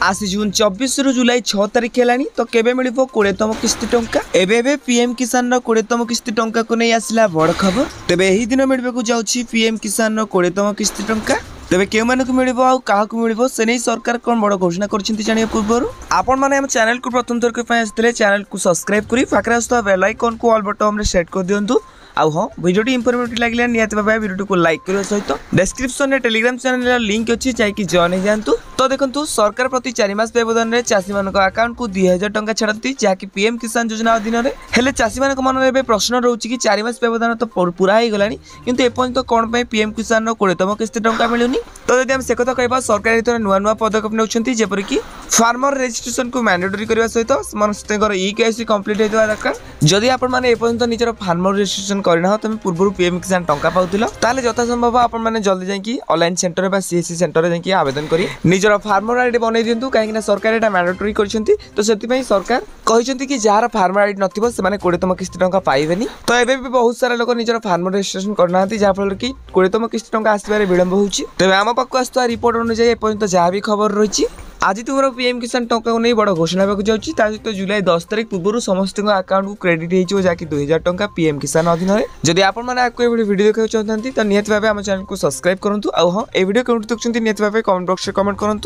आज जून 24 रु जुलाई 6 तारिख है तो केबे मिलिबो 20तम किस्ती टंका एबे पीएम किसान रो 20तम किस्ती टंका को नहीं आसला बड़ खबर। तेबे एही दिन मिलबेकु जाउछि पीएम किसान रो 20तम किस्ती टंका। तेबे केउ मानकु मिलिबो आ काहाकु मिलिबो से नै सरकार कोन बड़ घोषणा करछिंती जानिया पूर्व आपण माने हम चैनल को प्रथम थर के पय आस्थिले चैनल को सब्सक्राइब करी पाखरे आस्था बेल आइकन को ऑल बटन रे सेट कर दियंतु। आउ हाँ वीडियो इंफॉर्मेटिव लगे निहत भाव वीडियो को लाइक करने सहित डिस्क्रिप्शन में टेलीग्राम चैनल लिंक अच्छी जाकि जॉइन हो जातु। तो देखो सरकार प्रति 4 मास व्यवधान में चाषी मान अकाउंट को 2000 टंका छाड़ती जहाँकि पीएम किसान योजना अधीन में हेले चाषी मान मन में प्रश्न रोचे कि 4 मास व्यवधान तो पूरा हो गला किंतु एपर्यंत कौन पीएम किसान 20तम किस्ती टंका मिलूनी। तो जब से कथा कह सरकार ये नुआ नुआ पदक्षेप नौकरी जेपरिक फार्मर रजिस्ट्रेशन को मैंडेटरी करने सहित समस्त EKYC कंप्लीट होता दरकार। जदि आपण मैंने एपर्यंत निजर फार्मर रजिस्ट्रेशन करना तुम पूर्व पीएम किसान टंका पाउथिल ताले यथा संभव आपण मैंने जल्दी जाकि ऑनलाइन सेंटर बा CSC सेंटर जाकि आवेदन करी निजर फार्मर आईडी बनै दियंतु काहेकि सरकार एटा मैंडेटरी करछंती। तो सेति पई सरकार कहिसंती कि जार फार्मर आईडी नथिबो से माने 20तम किस्ती टंका पाइबेनी। तो एबे भी बहुत सारा लोक निजर फार्मर रजिस्ट्रेशन करनाहांती जा फल कि 20तम किस्ती टंका आसीबारे विलंब होउची। तबे आम पाखु आस्तुआ रिपोर्ट अनुसार एपर्यंत जहाँ भी खबर रही आज तुम पीएम किसान टंका को नहीं बड़ घोषणा होगा जाऊँगी सहित जुलाई 10 तारिख पूर्व समस्त अकाउंट को क्रेडिट हो जहाँकि 2000 टंका पीएम किसान अधीन में। जदि आपको वीडियो देखा चाहते तो निहत भाव आम चैनल को सब्सक्राइब करूँ। हाँ ये वीडियो कौन देखते निहत भाव कमेंट बॉक्स में कमेंट करूँ।